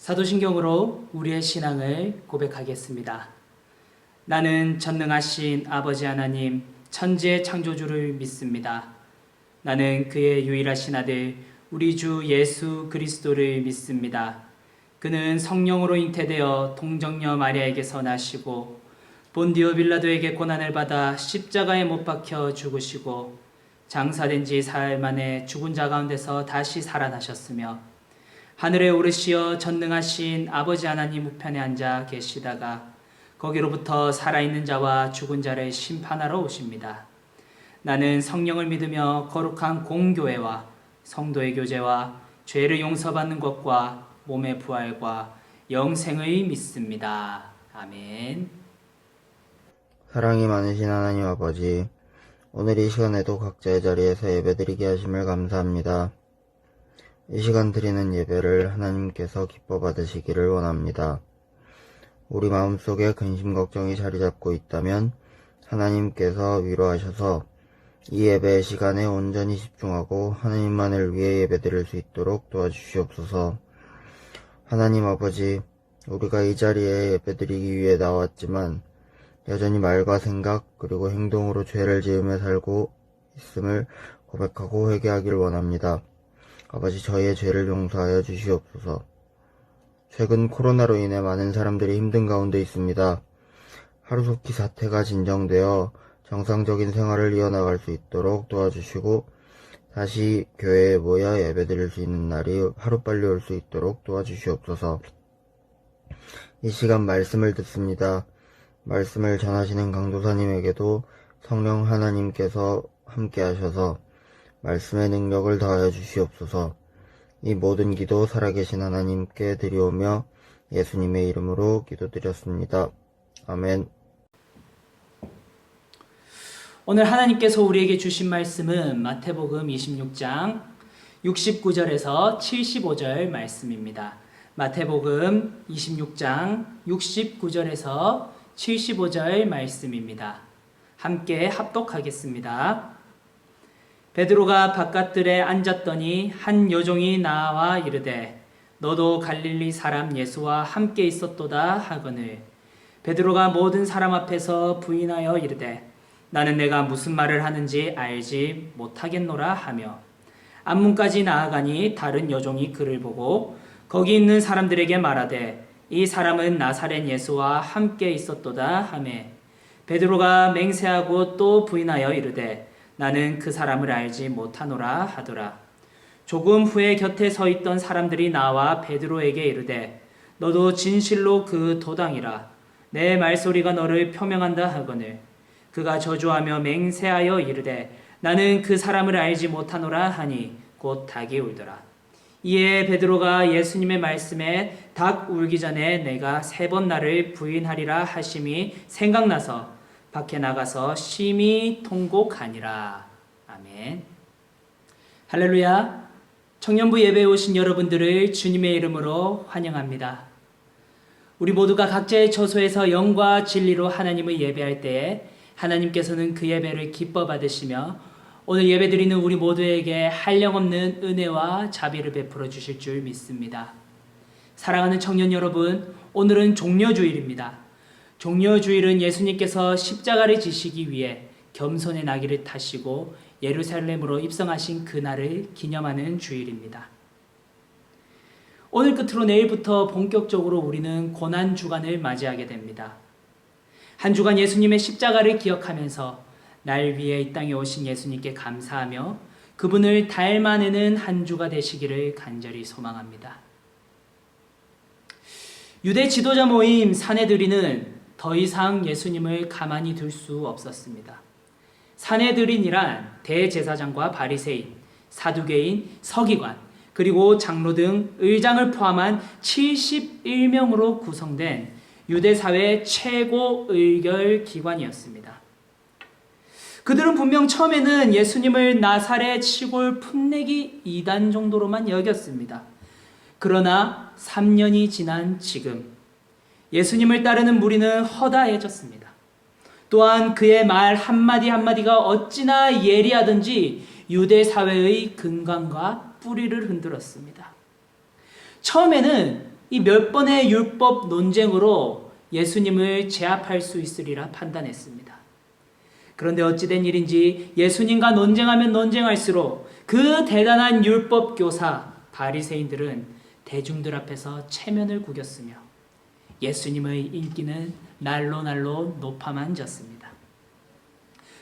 사도신경으로 우리의 신앙을 고백하겠습니다. 나는 전능하신 아버지 하나님, 천지의 창조주를 믿습니다. 나는 그의 유일하신 아들, 우리 주 예수 그리스도를 믿습니다. 그는 성령으로 잉태되어 동정녀 마리아에게서 나시고 본디오 빌라도에게 고난을 받아 십자가에 못 박혀 죽으시고 장사된 지 사흘 만에 죽은 자 가운데서 다시 살아나셨으며 하늘에 오르시어 전능하신 아버지 하나님 우편에 앉아 계시다가 거기로부터 살아있는 자와 죽은 자를 심판하러 오십니다. 나는 성령을 믿으며 거룩한 공교회와 성도의 교제와 죄를 용서받는 것과 몸의 부활과 영생을 믿습니다. 아멘. 사랑이 많으신 하나님 아버지, 오늘 이 시간에도 각자의 자리에서 예배드리게 하심을 감사합니다. 이 시간 드리는 예배를 하나님께서 기뻐 받으시기를 원합니다. 우리 마음속에 근심 걱정이 자리 잡고 있다면 하나님께서 위로하셔서 이 예배의 시간에 온전히 집중하고 하나님만을 위해 예배드릴 수 있도록 도와주시옵소서. 하나님 아버지, 우리가 이 자리에 예배드리기 위해 나왔지만 여전히 말과 생각 그리고 행동으로 죄를 지으며 살고 있음을 고백하고 회개하기를 원합니다. 아버지, 저희의 죄를 용서하여 주시옵소서. 최근 코로나로 인해 많은 사람들이 힘든 가운데 있습니다. 하루속히 사태가 진정되어 정상적인 생활을 이어나갈 수 있도록 도와주시고 다시 교회에 모여 예배드릴 수 있는 날이 하루빨리 올 수 있도록 도와주시옵소서. 이 시간 말씀을 듣습니다. 말씀을 전하시는 강도사님에게도 성령 하나님께서 함께 하셔서 말씀의 능력을 더하여 주시옵소서. 이 모든 기도 살아계신 하나님께 드리오며 예수님의 이름으로 기도드렸습니다. 아멘. 오늘 하나님께서 우리에게 주신 말씀은 마태복음 26장 69절에서 75절 말씀입니다. 마태복음 26장 69절에서 75절 말씀입니다. 함께 합독하겠습니다. 베드로가 바깥들에 앉았더니 한 여종이 나와 이르되 너도 갈릴리 사람 예수와 함께 있었도다 하거늘 베드로가 모든 사람 앞에서 부인하여 이르되 나는 내가 무슨 말을 하는지 알지 못하겠노라 하며 앞문까지 나아가니 다른 여종이 그를 보고 거기 있는 사람들에게 말하되 이 사람은 나사렛 예수와 함께 있었도다 하매 베드로가 맹세하고 또 부인하여 이르되 나는 그 사람을 알지 못하노라 하더라. 조금 후에 곁에 서 있던 사람들이 나와 베드로에게 이르되 너도 진실로 그 도당이라 내 말소리가 너를 표명한다 하거늘 그가 저주하며 맹세하여 이르되 나는 그 사람을 알지 못하노라 하니 곧 닭이 울더라. 이에 베드로가 예수님의 말씀에 닭 울기 전에 내가 3번 나를 부인하리라 하심이 생각나서 밖에 나가서 심히 통곡하니라. 아멘. 할렐루야. 청년부 예배에 오신 여러분들을 주님의 이름으로 환영합니다. 우리 모두가 각자의 처소에서 영과 진리로 하나님을 예배할 때에 하나님께서는 그 예배를 기뻐 받으시며 오늘 예배드리는 우리 모두에게 한량없는 은혜와 자비를 베풀어 주실 줄 믿습니다. 사랑하는 청년 여러분, 오늘은 종려주일입니다. 종려주일은 예수님께서 십자가를 지시기 위해 겸손의 나귀를 타시고 예루살렘으로 입성하신 그날을 기념하는 주일입니다. 오늘 끝으로 내일부터 본격적으로 우리는 고난주간을 맞이하게 됩니다. 한 주간 예수님의 십자가를 기억하면서 날 위해 이 땅에 오신 예수님께 감사하며 그분을 닮아내는 한 주가 되시기를 간절히 소망합니다. 유대 지도자 모임 사내들인은 더 이상 예수님을 가만히 둘 수 없었습니다. 사내들인이란 대제사장과 바리새인, 사두개인, 서기관, 그리고 장로 등 의장을 포함한 71명으로 구성된 유대사회의 최고 의결 기관이었습니다. 그들은 분명 처음에는 예수님을 나사렛 시골 풋내기 이단 정도로만 여겼습니다. 그러나 3년이 지난 지금 예수님을 따르는 무리는 허다해졌습니다. 또한 그의 말 한마디 한마디가 어찌나 예리하든지 유대 사회의 근간과 뿌리를 흔들었습니다. 처음에는 이 몇 번의 율법 논쟁으로 예수님을 제압할 수 있으리라 판단했습니다. 그런데 어찌된 일인지 예수님과 논쟁하면 논쟁할수록 그 대단한 율법 교사 바리새인들은 대중들 앞에서 체면을 구겼으며 예수님의 인기는 날로 높아만 졌습니다.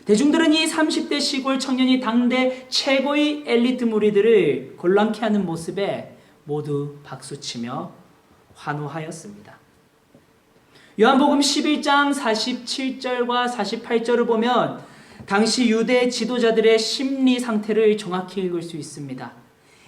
대중들은 이 30대 시골 청년이 당대 최고의 엘리트 무리들을 곤란케 하는 모습에 모두 박수치며 환호하였습니다. 요한복음 11장 47절과 48절을 보면 당시 유대 지도자들의 심리 상태를 정확히 읽을 수 있습니다.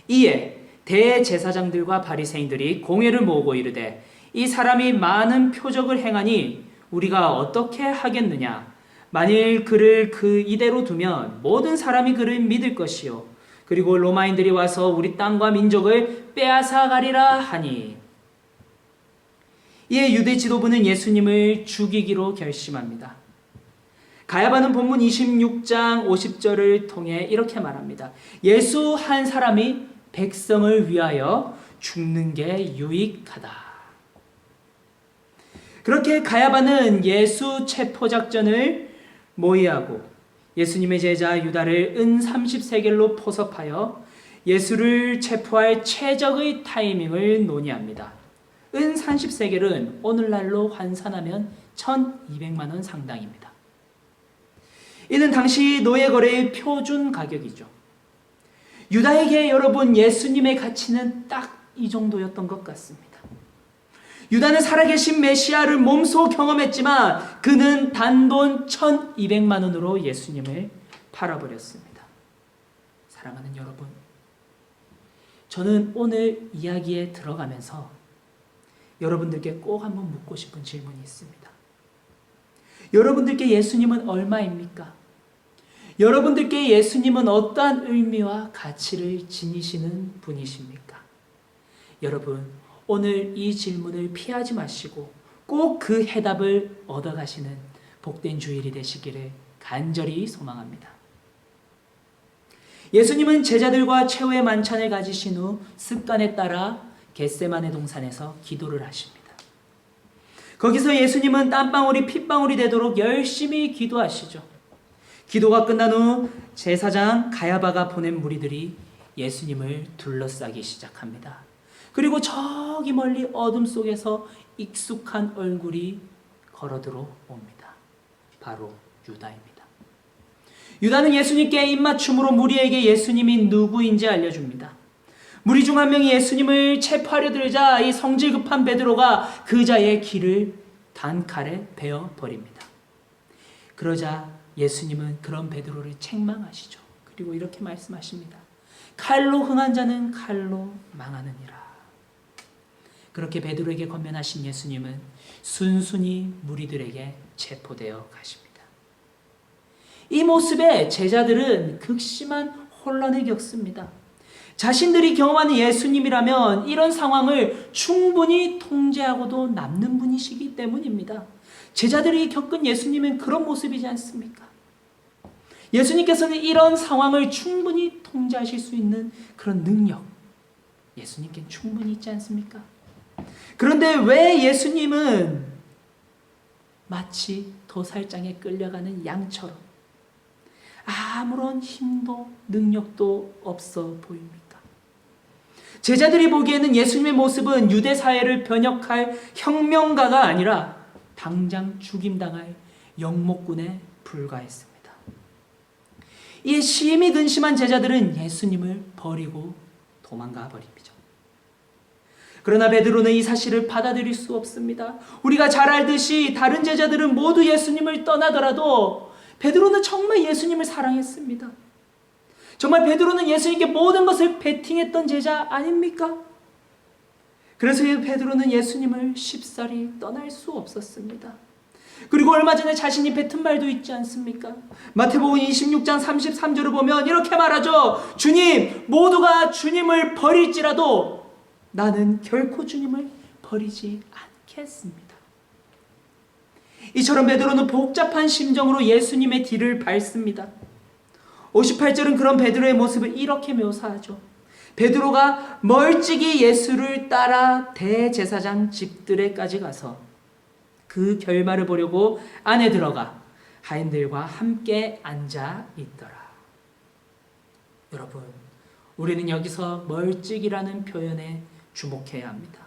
이에 대제사장들과 바리새인들이 공회를 모으고 이르되 이 사람이 많은 표적을 행하니 우리가 어떻게 하겠느냐? 만일 그를 그 이대로 두면 모든 사람이 그를 믿을 것이요 그리고 로마인들이 와서 우리 땅과 민족을 빼앗아 가리라 하니. 이에 유대 지도부는 예수님을 죽이기로 결심합니다. 가야바는 본문 26장 50절을 통해 이렇게 말합니다. 예수 한 사람이 백성을 위하여 죽는 게 유익하다. 그렇게 가야바는 예수 체포작전을 모의하고 예수님의 제자 유다를 은 30세겔로 포섭하여 예수를 체포할 최적의 타이밍을 논의합니다. 은 30세겔은 오늘날로 환산하면 1200만 원 상당입니다. 이는 당시 노예거래의 표준 가격이죠. 유다에게 여러분 예수님의 가치는 딱 이 정도였던 것 같습니다. 유다는 살아계신 메시아를 몸소 경험했지만 그는 단돈 1200만 원으로 예수님을 팔아버렸습니다. 사랑하는 여러분, 저는 오늘 이야기에 들어가면서 여러분들께 꼭 한번 묻고 싶은 질문이 있습니다. 여러분들께 예수님은 얼마입니까? 여러분들께 예수님은 어떠한 의미와 가치를 지니시는 분이십니까? 여러분, 오늘 이 질문을 피하지 마시고 꼭 그 해답을 얻어가시는 복된 주일이 되시기를 간절히 소망합니다. 예수님은 제자들과 최후의 만찬을 가지신 후 습관에 따라 겟세마네 동산에서 기도를 하십니다. 거기서 예수님은 땀방울이 핏방울이 되도록 열심히 기도하시죠. 기도가 끝난 후 제사장 가야바가 보낸 무리들이 예수님을 둘러싸기 시작합니다. 그리고 저기 멀리 어둠 속에서 익숙한 얼굴이 걸어들어옵니다. 바로 유다입니다. 유다는 예수님께 입맞춤으로 무리에게 예수님이 누구인지 알려줍니다. 무리 중 한 명이 예수님을 체포하려 들자 이 성질 급한 베드로가 그자의 귀를 단칼에 베어 버립니다. 그러자 예수님은 그런 베드로를 책망하시죠. 그리고 이렇게 말씀하십니다. 칼로 흥한 자는 칼로 망하느니라. 그렇게 베드로에게 권면하신 예수님은 순순히 무리들에게 체포되어 가십니다. 이 모습에 제자들은 극심한 혼란을 겪습니다. 자신들이 경험하는 예수님이라면 이런 상황을 충분히 통제하고도 남는 분이시기 때문입니다. 제자들이 겪은 예수님은 그런 모습이지 않습니까? 예수님께서는 이런 상황을 충분히 통제하실 수 있는 그런 능력, 예수님께는 충분히 있지 않습니까? 그런데 왜 예수님은 마치 도살장에 끌려가는 양처럼 아무런 힘도 능력도 없어 보입니까? 제자들이 보기에는 예수님의 모습은 유대 사회를 변혁할 혁명가가 아니라 당장 죽임당할 영목군에 불과했습니다. 이에 심히 근심한 제자들은 예수님을 버리고 도망가 버립니다. 그러나 베드로는 이 사실을 받아들일 수 없습니다. 우리가 잘 알듯이 다른 제자들은 모두 예수님을 떠나더라도 베드로는 정말 예수님을 사랑했습니다. 정말 베드로는 예수님께 모든 것을 베팅했던 제자 아닙니까? 그래서 베드로는 예수님을 쉽사리 떠날 수 없었습니다. 그리고 얼마 전에 자신이 뱉은 말도 있지 않습니까? 마태복음 26장 33절을 보면 이렇게 말하죠. 주님, 모두가 주님을 버릴지라도 나는 결코 주님을 버리지 않겠습니다. 이처럼 베드로는 복잡한 심정으로 예수님의 뒤를 밟습니다. 58절은 그런 베드로의 모습을 이렇게 묘사하죠. 베드로가 멀찍이 예수를 따라 대제사장 집들에까지 가서 그 결말을 보려고 안에 들어가 하인들과 함께 앉아 있더라. 여러분, 우리는 여기서 멀찍이라는 표현에 주목해야 합니다.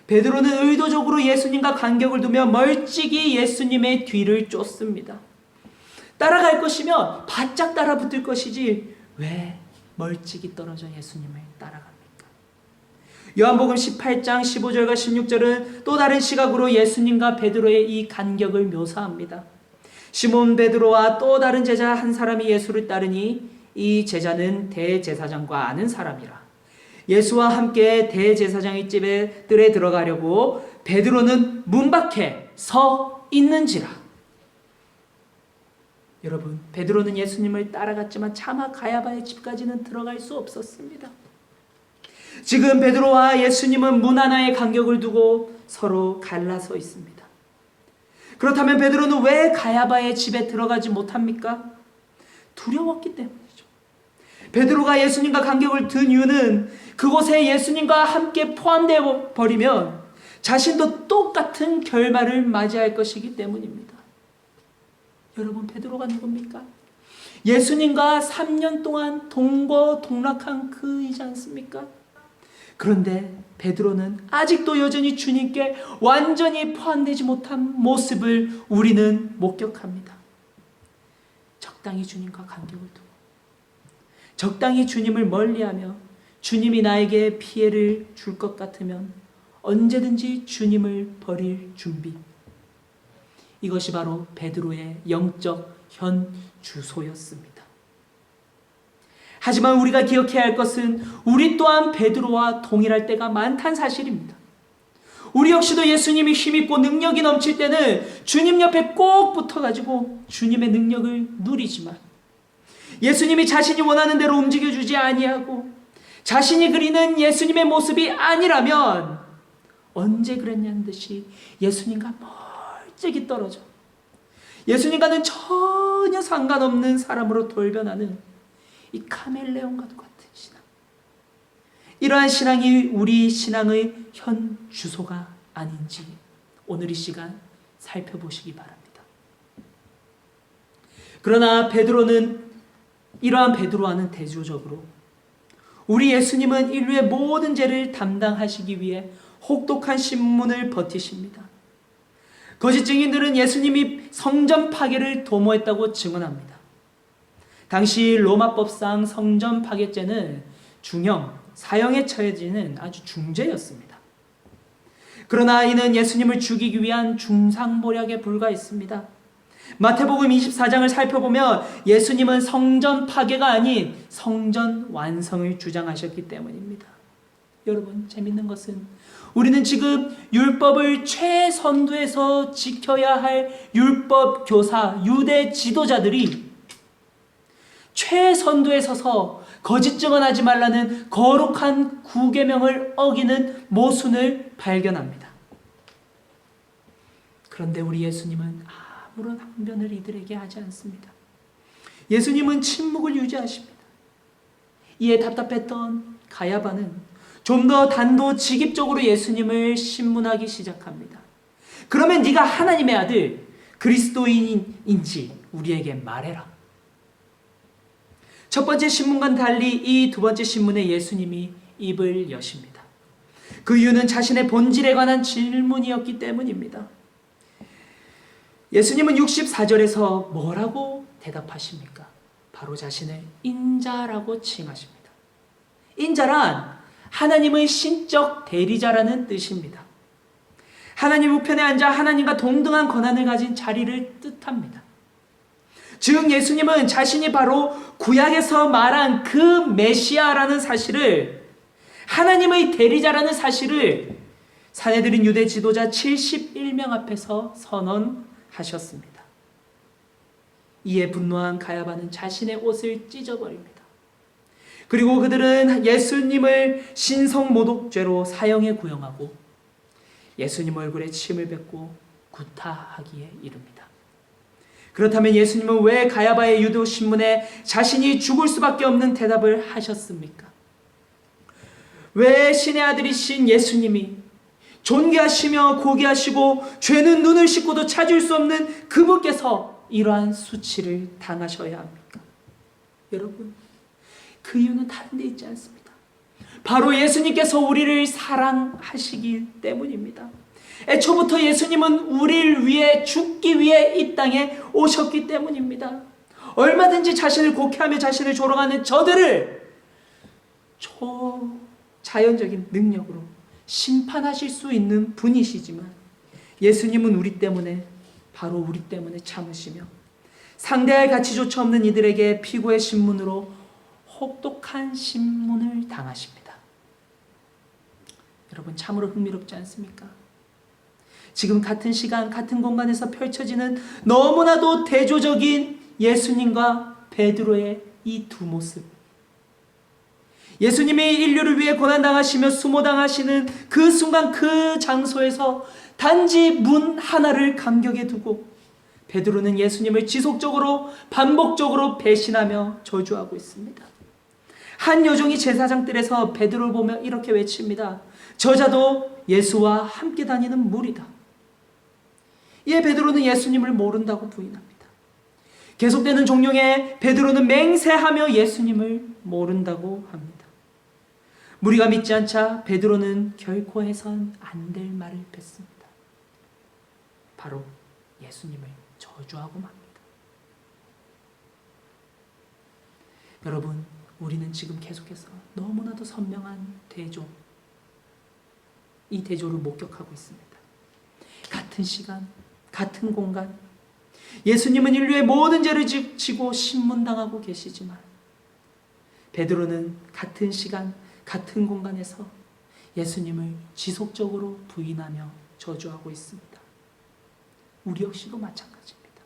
베드로는 의도적으로 예수님과 간격을 두며 멀찍이 예수님의 뒤를 쫓습니다. 따라갈 것이면 바짝 따라붙을 것이지 왜 멀찍이 떨어져 예수님을 따라갑니까? 요한복음 18장 15절과 16절은 또 다른 시각으로 예수님과 베드로의 이 간격을 묘사합니다. 시몬 베드로와 또 다른 제자 한 사람이 예수를 따르니 이 제자는 대제사장과 아는 사람이라. 예수와 함께 대제사장의 집에 뜰에 들어가려고 베드로는 문 밖에 서 있는지라. 여러분, 베드로는 예수님을 따라갔지만 차마 가야바의 집까지는 들어갈 수 없었습니다. 지금 베드로와 예수님은 문 하나의 간격을 두고 서로 갈라서 있습니다. 그렇다면 베드로는 왜 가야바의 집에 들어가지 못합니까? 두려웠기 때문이죠. 베드로가 예수님과 간격을 둔 이유는 그곳에 예수님과 함께 포함되어 버리면 자신도 똑같은 결말을 맞이할 것이기 때문입니다. 여러분, 베드로가 누굽니까? 예수님과 3년 동안 동거동락한 그이지 않습니까? 그런데 베드로는 아직도 여전히 주님께 완전히 포함되지 못한 모습을 우리는 목격합니다. 적당히 주님과 간격을 두고 적당히 주님을 멀리하며 주님이 나에게 피해를 줄 것 같으면 언제든지 주님을 버릴 준비. 이것이 바로 베드로의 영적 현주소였습니다. 하지만 우리가 기억해야 할 것은 우리 또한 베드로와 동일할 때가 많다는 사실입니다. 우리 역시도 예수님이 힘있고 능력이 넘칠 때는 주님 옆에 꼭 붙어가지고 주님의 능력을 누리지만 예수님이 자신이 원하는 대로 움직여주지 아니하고 자신이 그리는 예수님의 모습이 아니라면 언제 그랬냐는 듯이 예수님과 멀찍이 떨어져 예수님과는 전혀 상관없는 사람으로 돌변하는 이 카멜레온과도 같은 신앙. 이러한 신앙이 우리 신앙의 현 주소가 아닌지 오늘 이 시간 살펴보시기 바랍니다. 그러나 베드로는 이러한 베드로와는 대조적으로 우리 예수님은 인류의 모든 죄를 담당하시기 위해 혹독한 신문을 버티십니다. 거짓 증인들은 예수님이 성전 파괴를 도모했다고 증언합니다. 당시 로마법상 성전 파괴죄는 중형, 사형에 처해지는 아주 중죄였습니다. 그러나 이는 예수님을 죽이기 위한 중상모략에 불과했습니다. 마태복음 24장을 살펴보면 예수님은 성전 파괴가 아닌 성전 완성을 주장하셨기 때문입니다. 여러분, 재밌는 것은 우리는 지금 율법을 최선두에서 지켜야 할 율법 교사, 유대 지도자들이 최선두에 서서 거짓 증언하지 말라는 거룩한 구계명을 어기는 모순을 발견합니다. 그런데 우리 예수님은 아무런 항변을 이들에게 하지 않습니다. 예수님은 침묵을 유지하십니다. 이에 답답했던 가야바는 좀 더 단도직입적으로 예수님을 신문하기 시작합니다. 그러면 네가 하나님의 아들 그리스도인인지 우리에게 말해라. 첫 번째 신문과는 달리 이 두 번째 신문에 예수님이 입을 여십니다. 그 이유는 자신의 본질에 관한 질문이었기 때문입니다. 예수님은 64절에서 뭐라고 대답하십니까? 바로 자신을 인자라고 칭하십니다. 인자란 하나님의 신적 대리자라는 뜻입니다. 하나님 우편에 앉아 하나님과 동등한 권한을 가진 자리를 뜻합니다. 즉 예수님은 자신이 바로 구약에서 말한 그 메시아라는 사실을, 하나님의 대리자라는 사실을 사내들인 유대 지도자 71명 앞에서 선언하셨습니다. 이에 분노한 가야바는 자신의 옷을 찢어버립니다. 그리고 그들은 예수님을 신성모독죄로 사형에 구형하고 예수님 얼굴에 침을 뱉고 구타하기에 이릅니다. 그렇다면 예수님은 왜 가야바의 유도 신문에 자신이 죽을 수밖에 없는 대답을 하셨습니까? 왜 신의 아들이신 예수님이 존귀하시며 고귀하시고 죄는 눈을 씻고도 찾을 수 없는 그분께서 이러한 수치를 당하셔야 합니까? 여러분, 그 이유는 다른 데 있지 않습니다. 바로 예수님께서 우리를 사랑하시기 때문입니다. 애초부터 예수님은 우리를 위해 죽기 위해 이 땅에 오셨기 때문입니다. 얼마든지 자신을 곡해하며 자신을 조롱하는 저들을 초자연적인 능력으로 심판하실 수 있는 분이시지만 예수님은 우리 때문에, 바로 우리 때문에 참으시며 상대할 가치조차 없는 이들에게 피고의 신문으로 혹독한 신문을 당하십니다. 여러분, 참으로 흥미롭지 않습니까? 지금 같은 시간, 같은 공간에서 펼쳐지는 너무나도 대조적인 예수님과 베드로의 이 두 모습. 예수님이 인류를 위해 고난당하시며 수모당하시는 그 순간 그 장소에서 단지 문 하나를 간격에 두고 베드로는 예수님을 지속적으로 반복적으로 배신하며 저주하고 있습니다. 한 여종이 제사장 뜰에서 베드로를 보며 이렇게 외칩니다. 저자도 예수와 함께 다니는 무리다. 이에 베드로는 예수님을 모른다고 부인합니다. 계속되는 종용에 베드로는 맹세하며 예수님을 모른다고 합니다. 무리가 믿지 않자 베드로는 결코 해선 안 될 말을 뱉습니다. 바로 예수님을 저주하고 맙니다. 여러분, 우리는 지금 계속해서 너무나도 선명한 대조, 이 대조를 목격하고 있습니다. 같은 시간, 같은 공간, 예수님은 인류의 모든 죄를 지고 신문당하고 계시지만 베드로는 같은 시간, 같은 공간에서 예수님을 지속적으로 부인하며 저주하고 있습니다. 우리 역시도 마찬가지입니다.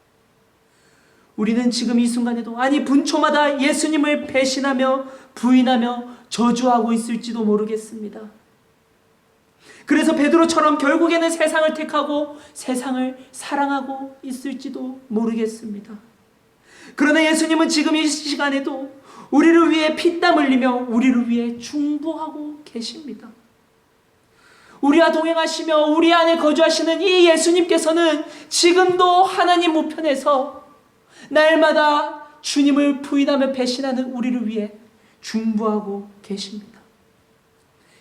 우리는 지금 이 순간에도, 아니 분초마다 예수님을 배신하며 부인하며 저주하고 있을지도 모르겠습니다. 그래서 베드로처럼 결국에는 세상을 택하고 세상을 사랑하고 있을지도 모르겠습니다. 그러나 예수님은 지금 이 시간에도 우리를 위해 피땀 흘리며 우리를 위해 중보하고 계십니다. 우리와 동행하시며 우리 안에 거주하시는 이 예수님께서는 지금도 하나님 우편에서 날마다 주님을 부인하며 배신하는 우리를 위해 중보하고 계십니다.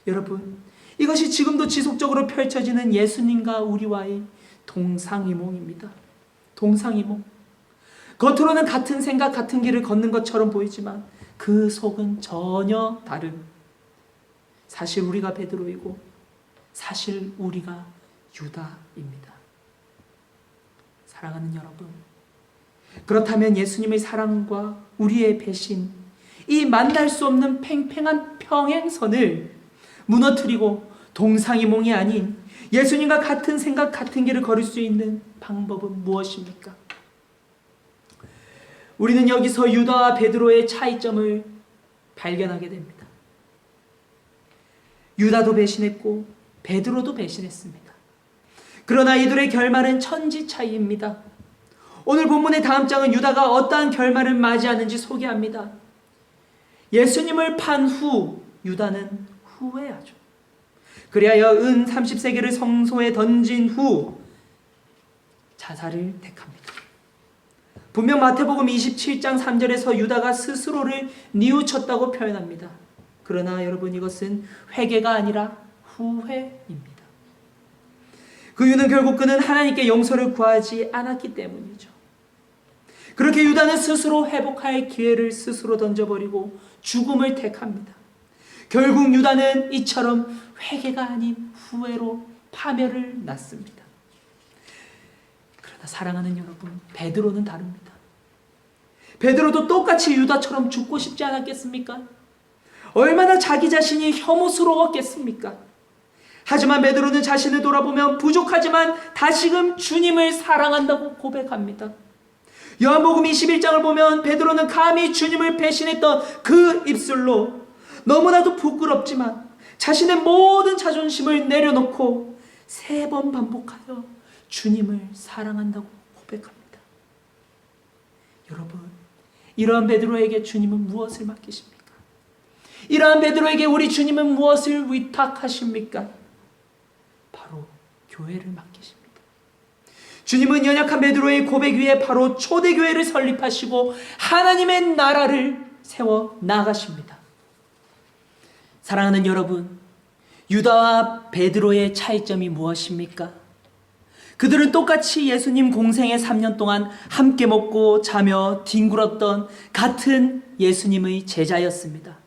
여러분, 이것이 지금도 지속적으로 펼쳐지는 예수님과 우리와의 동상이몽입니다. 동상이몽. 겉으로는 같은 생각, 같은 길을 걷는 것처럼 보이지만 그 속은 전혀 다른, 사실 우리가 베드로이고 사실 우리가 유다입니다. 사랑하는 여러분, 그렇다면 예수님의 사랑과 우리의 배신, 이 만날 수 없는 팽팽한 평행선을 무너뜨리고 동상이몽이 아닌 예수님과 같은 생각, 같은 길을 걸을 수 있는 방법은 무엇입니까? 우리는 여기서 유다와 베드로의 차이점을 발견하게 됩니다. 유다도 배신했고 베드로도 배신했습니다. 그러나 이들의 결말은 천지 차이입니다. 오늘 본문의 다음 장은 유다가 어떠한 결말을 맞이하는지 소개합니다. 예수님을 판 후 유다는 후회하죠. 그리하여 은 30세겔을 성소에 던진 후 자살을 택합니다. 분명 마태복음 27장 3절에서 유다가 스스로를 뉘우쳤다고 표현합니다. 그러나 여러분, 이것은 회개가 아니라 후회입니다. 그 이유는 결국 그는 하나님께 용서를 구하지 않았기 때문이죠. 그렇게 유다는 스스로 회복할 기회를 스스로 던져버리고 죽음을 택합니다. 결국 유다는 이처럼 회개가 아닌 후회로 파멸을 낳습니다. 그러나 사랑하는 여러분, 베드로는 다릅니다. 베드로도 똑같이 유다처럼 죽고 싶지 않았겠습니까? 얼마나 자기 자신이 혐오스러웠겠습니까? 하지만 베드로는 자신을 돌아보면 부족하지만 다시금 주님을 사랑한다고 고백합니다. 요한복음 21장을 보면 베드로는 감히 주님을 배신했던 그 입술로 너무나도 부끄럽지만 자신의 모든 자존심을 내려놓고 3번 반복하여 주님을 사랑한다고 고백합니다. 여러분, 이러한 베드로에게 주님은 무엇을 맡기십니까? 이러한 베드로에게 우리 주님은 무엇을 위탁하십니까? 바로 교회를 맡기십니다. 주님은 연약한 베드로의 고백 위에 바로 초대교회를 설립하시고 하나님의 나라를 세워 나가십니다. 사랑하는 여러분, 유다와 베드로의 차이점이 무엇입니까? 그들은 똑같이 예수님 공생의 3년 동안 함께 먹고 자며 뒹굴었던 같은 예수님의 제자였습니다.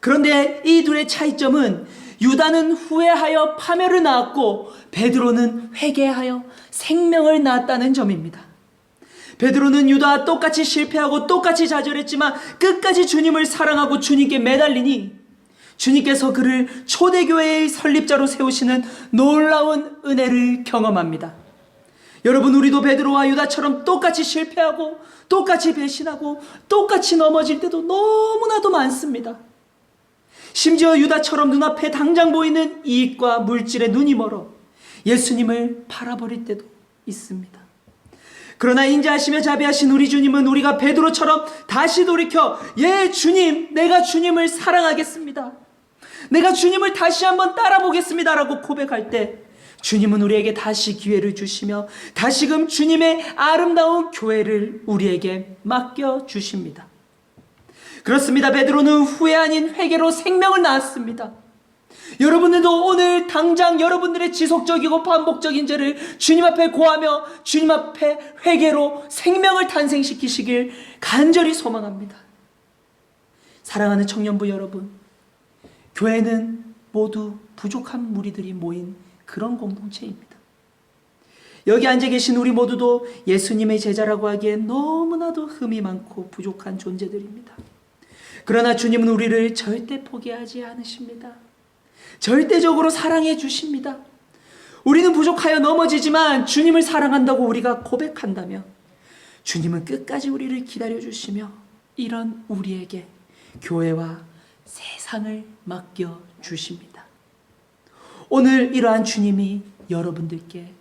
그런데 이 둘의 차이점은 유다는 후회하여 파멸을 낳았고 베드로는 회개하여 생명을 낳았다는 점입니다. 베드로는 유다와 똑같이 실패하고 똑같이 좌절했지만 끝까지 주님을 사랑하고 주님께 매달리니 주님께서 그를 초대교회의 설립자로 세우시는 놀라운 은혜를 경험합니다. 여러분, 우리도 베드로와 유다처럼 똑같이 실패하고 똑같이 배신하고 똑같이 넘어질 때도 너무나도 많습니다. 심지어 유다처럼 눈앞에 당장 보이는 이익과 물질에 눈이 멀어 예수님을 팔아버릴 때도 있습니다. 그러나 인자하시며 자비하신 우리 주님은 우리가 베드로처럼 다시 돌이켜 예 주님, 내가 주님을 사랑하겠습니다, 내가 주님을 다시 한번 따라보겠습니다 라고 고백할 때 주님은 우리에게 다시 기회를 주시며 다시금 주님의 아름다운 교회를 우리에게 맡겨주십니다. 그렇습니다. 베드로는 후회 아닌 회개로 생명을 낳았습니다. 여러분들도 오늘 당장 여러분들의 지속적이고 반복적인 죄를 주님 앞에 고하며 주님 앞에 회개로 생명을 탄생시키시길 간절히 소망합니다. 사랑하는 청년부 여러분, 교회는 모두 부족한 무리들이 모인 그런 공동체입니다. 여기 앉아 계신 우리 모두도 예수님의 제자라고 하기에 너무나도 흠이 많고 부족한 존재들입니다. 그러나 주님은 우리를 절대 포기하지 않으십니다. 절대적으로 사랑해 주십니다. 우리는 부족하여 넘어지지만 주님을 사랑한다고 우리가 고백한다면 주님은 끝까지 우리를 기다려 주시며 이런 우리에게 교회와 세상을 맡겨 주십니다. 오늘 이러한 주님이 여러분들께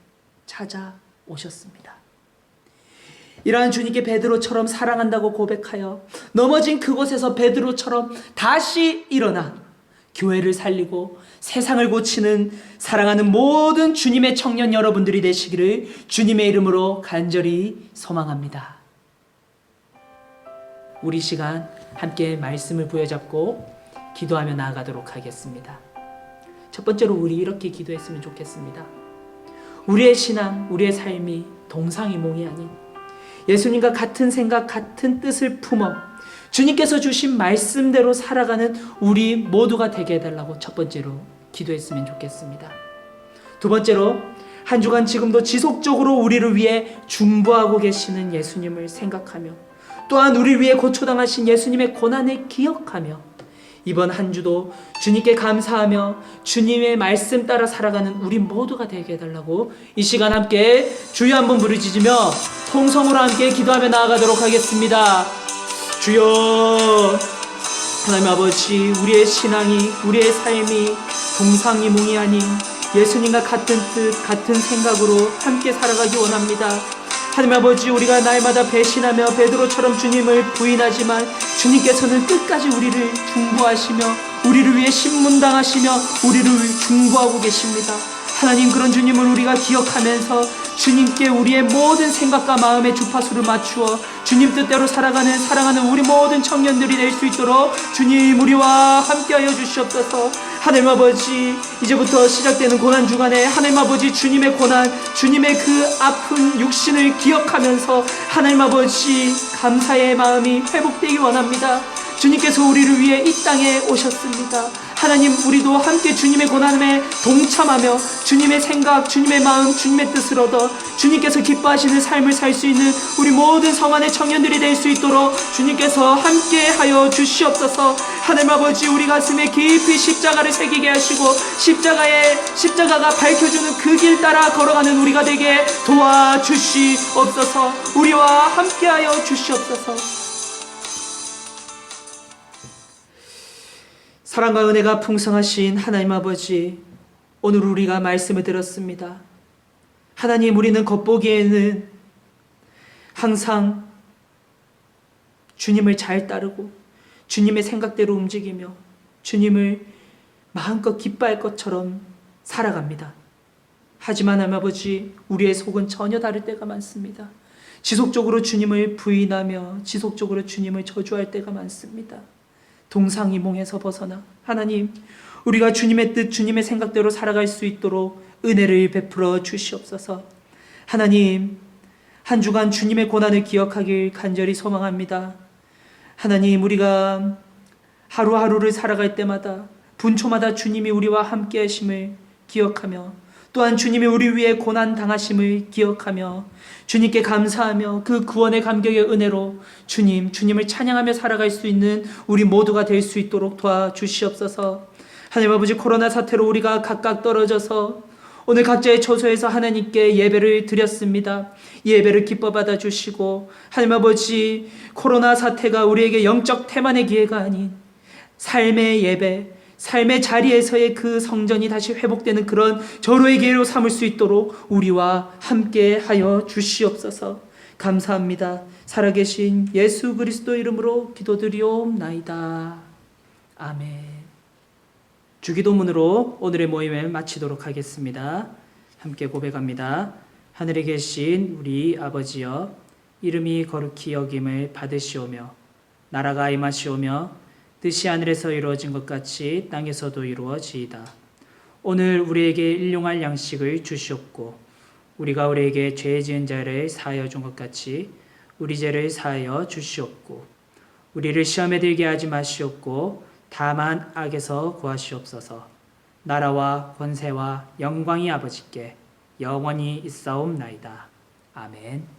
찾아오셨습니다. 이러한 주님께 베드로처럼 사랑한다고 고백하여 넘어진 그곳에서 베드로처럼 다시 일어나 교회를 살리고 세상을 고치는 사랑하는 모든 주님의 청년 여러분들이 되시기를 주님의 이름으로 간절히 소망합니다. 우리 시간 함께 말씀을 부여잡고 기도하며 나아가도록 하겠습니다. 첫 번째로 우리 이렇게 기도했으면 좋겠습니다. 우리의 신앙, 우리의 삶이 동상이몽이 아닌 예수님과 같은 생각, 같은 뜻을 품어 주님께서 주신 말씀대로 살아가는 우리 모두가 되게 해달라고 첫 번째로 기도했으면 좋겠습니다. 두 번째로 한 주간 지금도 지속적으로 우리를 위해 중보하고 계시는 예수님을 생각하며 또한 우리를 위해 고초당하신 예수님의 고난을 기억하며 이번 한 주도 주님께 감사하며 주님의 말씀 따라 살아가는 우리 모두가 되게 해달라고 이 시간 함께 주여 한번 부르짖으며 통성으로 함께 기도하며 나아가도록 하겠습니다. 주여, 하나님 아버지, 우리의 신앙이, 우리의 삶이 동상이몽이 아닌 예수님과 같은 뜻, 같은 생각으로 함께 살아가기 원합니다. 하나님 아버지, 우리가 날마다 배신하며 베드로처럼 주님을 부인하지만 주님께서는 끝까지 우리를 중보하시며 우리를 위해 신문당하시며 우리를 중보하고 계십니다. 하나님, 그런 주님을 우리가 기억하면서 주님께 우리의 모든 생각과 마음의 주파수를 맞추어 주님 뜻대로 살아가는 사랑하는 우리 모든 청년들이 될 수 있도록 주님 우리와 함께하여 주시옵소서. 하나님 아버지, 이제부터 시작되는 고난주간에 하나님 아버지 주님의 고난, 주님의 그 아픈 육신을 기억하면서 하나님 아버지 감사의 마음이 회복되기 원합니다. 주님께서 우리를 위해 이 땅에 오셨습니다. 하나님, 우리도 함께 주님의 고난에 동참하며 주님의 생각, 주님의 마음, 주님의 뜻을 얻어 주님께서 기뻐하시는 삶을 살 수 있는 우리 모든 성안의 청년들이 될 수 있도록 주님께서 함께하여 주시옵소서. 하나님 아버지, 우리 가슴에 깊이 십자가를 새기게 하시고 십자가가 밝혀주는 그 길 따라 걸어가는 우리가 되게 도와주시옵소서. 우리와 함께하여 주시옵소서. 사랑과 은혜가 풍성하신 하나님 아버지, 오늘 우리가 말씀을 들었습니다. 하나님, 우리는 겉보기에는 항상 주님을 잘 따르고 주님의 생각대로 움직이며 주님을 마음껏 기뻐할 것처럼 살아갑니다. 하지만 하나님 아버지, 우리의 속은 전혀 다를 때가 많습니다. 지속적으로 주님을 부인하며 지속적으로 주님을 저주할 때가 많습니다. 동상이몽에서 벗어나 하나님, 우리가 주님의 뜻, 주님의 생각대로 살아갈 수 있도록 은혜를 베풀어 주시옵소서. 하나님, 한 주간 주님의 고난을 기억하길 간절히 소망합니다. 하나님, 우리가 하루하루를 살아갈 때마다 분초마다 주님이 우리와 함께 하심을 기억하며 또한 주님이 우리 위해 고난 당하심을 기억하며 주님께 감사하며 그 구원의 감격의 은혜로 주님을 찬양하며 살아갈 수 있는 우리 모두가 될 수 있도록 도와주시옵소서. 하나님 아버지, 코로나 사태로 우리가 각각 떨어져서 오늘 각자의 처소에서 하나님께 예배를 드렸습니다. 예배를 기뻐 받아주시고 하나님 아버지, 코로나 사태가 우리에게 영적 태만의 기회가 아닌 삶의 예배, 삶의 자리에서의 그 성전이 다시 회복되는 그런 절호의 기회로 삼을 수 있도록 우리와 함께 하여 주시옵소서. 감사합니다. 살아계신 예수 그리스도 이름으로 기도드리옵나이다. 아멘. 주기도문으로 오늘의 모임을 마치도록 하겠습니다. 함께 고백합니다. 하늘에 계신 우리 아버지여, 이름이 거룩히 여김을 받으시오며 나라가 임하시오며 뜻이 하늘에서 이루어진 것 같이 땅에서도 이루어지이다. 오늘 우리에게 일용할 양식을 주시옵고 우리가 우리에게 죄 지은 자를 사하여 준 것 같이 우리 죄를 사하여 주시옵고 우리를 시험에 들게 하지 마시옵고 다만 악에서 구하시옵소서. 나라와 권세와 영광이 아버지께 영원히 있사옵나이다. 아멘.